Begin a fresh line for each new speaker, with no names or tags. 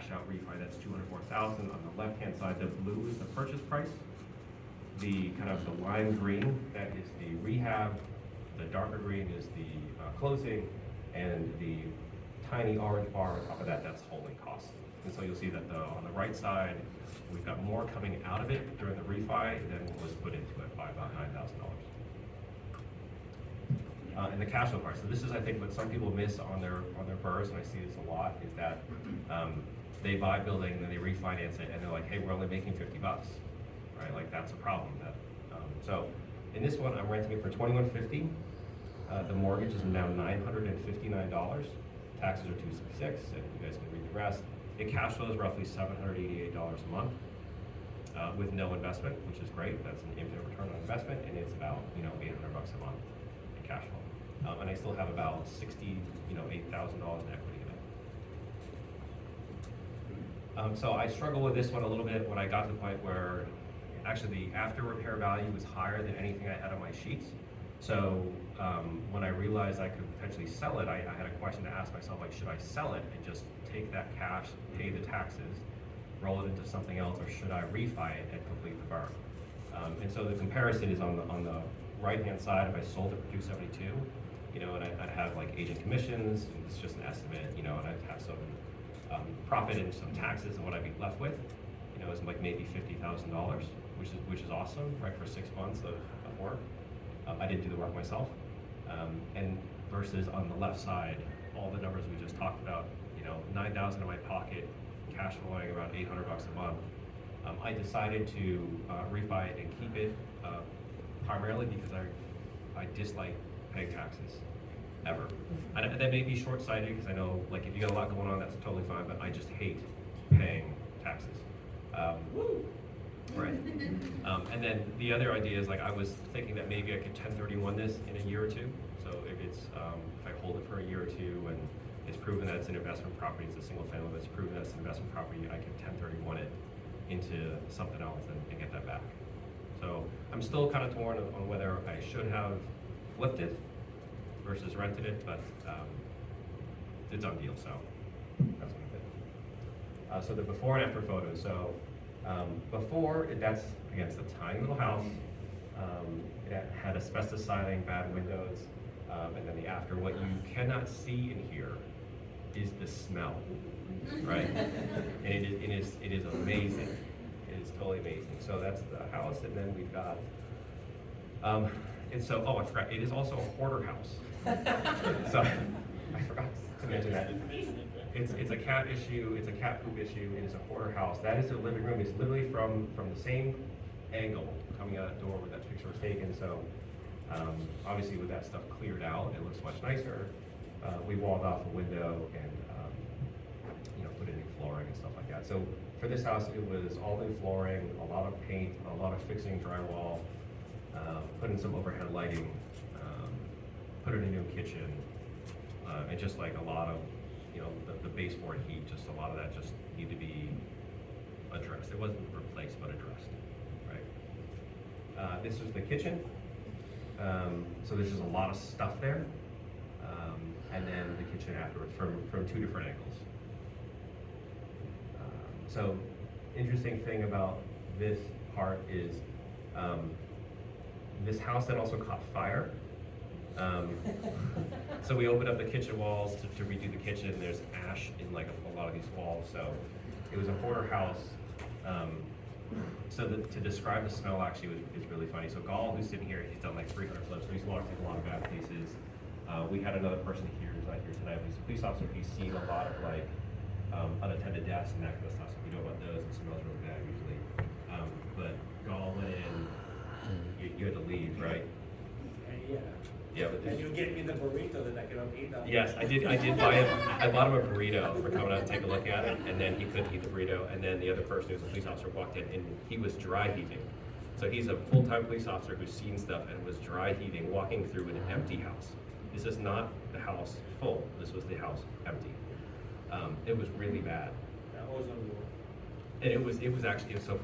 cash out refi, that's $204,000. On the left-hand side, the blue is the purchase price. The kind of the lime green, that is the rehab. The darker green is the closing, and the tiny orange bar on top of that, that's holding costs. And so you'll see that on the right side, we've got more coming out of it during the refi than what was put into it by about $9,000. And the cash flow part. So this is, I think, what some people miss on their BRRRRs, and I see this a lot, is that they buy a building and then they refinance it, and they're like, hey, we're only making $50, right? Like that's a problem. So in this one, I'm renting it for $2,150. The mortgage is now $959. Taxes are $266, and you guys can read the rest. It cash flows roughly $788 a month with no investment, which is great. That's an infinite return on investment, and it's about $800 a month in cash flow. And I still have about $8,000 in equity in it. So I struggle with this one a little bit when I got to the point where actually the after repair value was higher than anything I had on my sheets. So when I realized I could potentially sell it, I had a question to ask myself, like, should I sell it and just take that cash, pay the taxes, roll it into something else, or should I refi it and complete the BRRRR? And so the comparison is on the right-hand side. If I sold it for $272, and I'd have like agent commissions, and it's just an estimate, and I'd have some profit and some taxes, and what I'd be left with, is like maybe $50,000, which is awesome, right, for 6 months of work. I didn't do the work myself. And versus on the left side, all the numbers we just talked about, $9,000 in my pocket, cash flowing around $800 a month. I decided to refi it and keep it primarily because I dislike paying taxes, ever. And that may be short-sighted because I know, like, if you got a lot going on, that's totally fine, but I just hate paying taxes. Right. And then the other idea is, like, I was thinking that maybe I could 1031 this in a year or two. So if I hold it for a year or two and it's proven that it's an investment property, it's a single family, but it's proven that it's an investment property, I can 1031 it into something else and get that back. So I'm still kind of torn on whether I should have flipped it versus rented it, but it's a done deal, so that's what I did. So the before and after photos. So before, that's, again, it's a tiny little house. It had asbestos siding, bad windows, and then the after. What you cannot see in here is the smell, right? And it is amazing. It is totally amazing. So that's the house, and then we've got, and so, I forgot, it is also a hoarder house. So I forgot to mention that. It's a cat issue, it's a cat poop issue, it is a hoarder house. That is the living room. It's literally from the same angle coming out that door where that picture was taken. So obviously with that stuff cleared out, it looks much nicer. We walled off a window and put in new flooring and stuff like that. So for this house, it was all new flooring, a lot of paint, a lot of fixing drywall, put in some overhead lighting, put in a new kitchen, and just like a lot of the baseboard heat, just a lot of that just needed to be addressed. It wasn't replaced, but addressed, right? This was the kitchen. So there's just a lot of stuff there. And then the kitchen afterwards from two different angles. So interesting thing about this part is this house that also caught fire. So we opened up the kitchen walls to redo the kitchen. There's ash in like a lot of these walls. So it was a hoarder house. So to describe the smell actually is really funny. So Gall, who's sitting here, he's done like 300 flips. So he's walked in a lot of bad places. We had another person here who's not here tonight. He's a police officer. He's seen a lot of like unattended deaths and that kind of stuff. So we know about those. It smells really bad usually. But Gall went in. You had to leave, right?
Yeah.
Yeah.
And you gave me the burrito that I cannot eat.
Yes, I did buy him. I bought him a burrito for coming out and take a look at it, and then he couldn't eat the burrito. And then the other person, who's a police officer, walked in, and he was dry heaving. So he's a full-time police officer who's seen stuff and was dry heaving, walking through an empty house. This is not the house full. This was the house empty. It was really bad.
That was on the
And it was actually so.